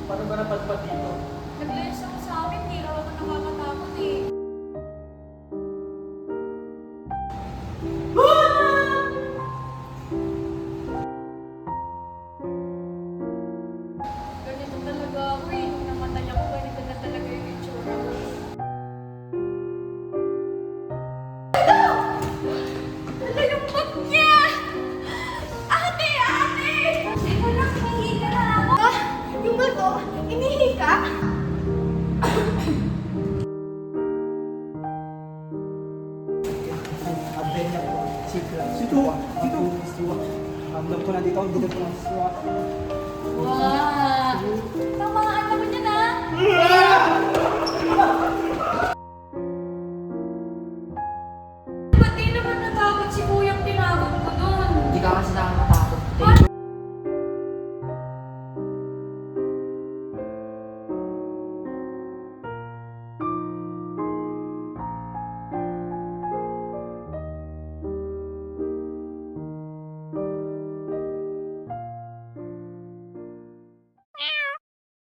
Paano ba napadpad dito? Nag-lens ako sa amin, hindi raw ako nakakatakot eh. Ganito talaga ako eh. Nung namatay ako, ganito na talaga yung itsura ko. Hala yung bag niya! Ate! Ate! Teka lang, hinihi ka na ako. Yung bato, hinihi ka? Advenya po. Sikla. Sito. Sito. Hamdam ko na dito. Dito po lang. Wow!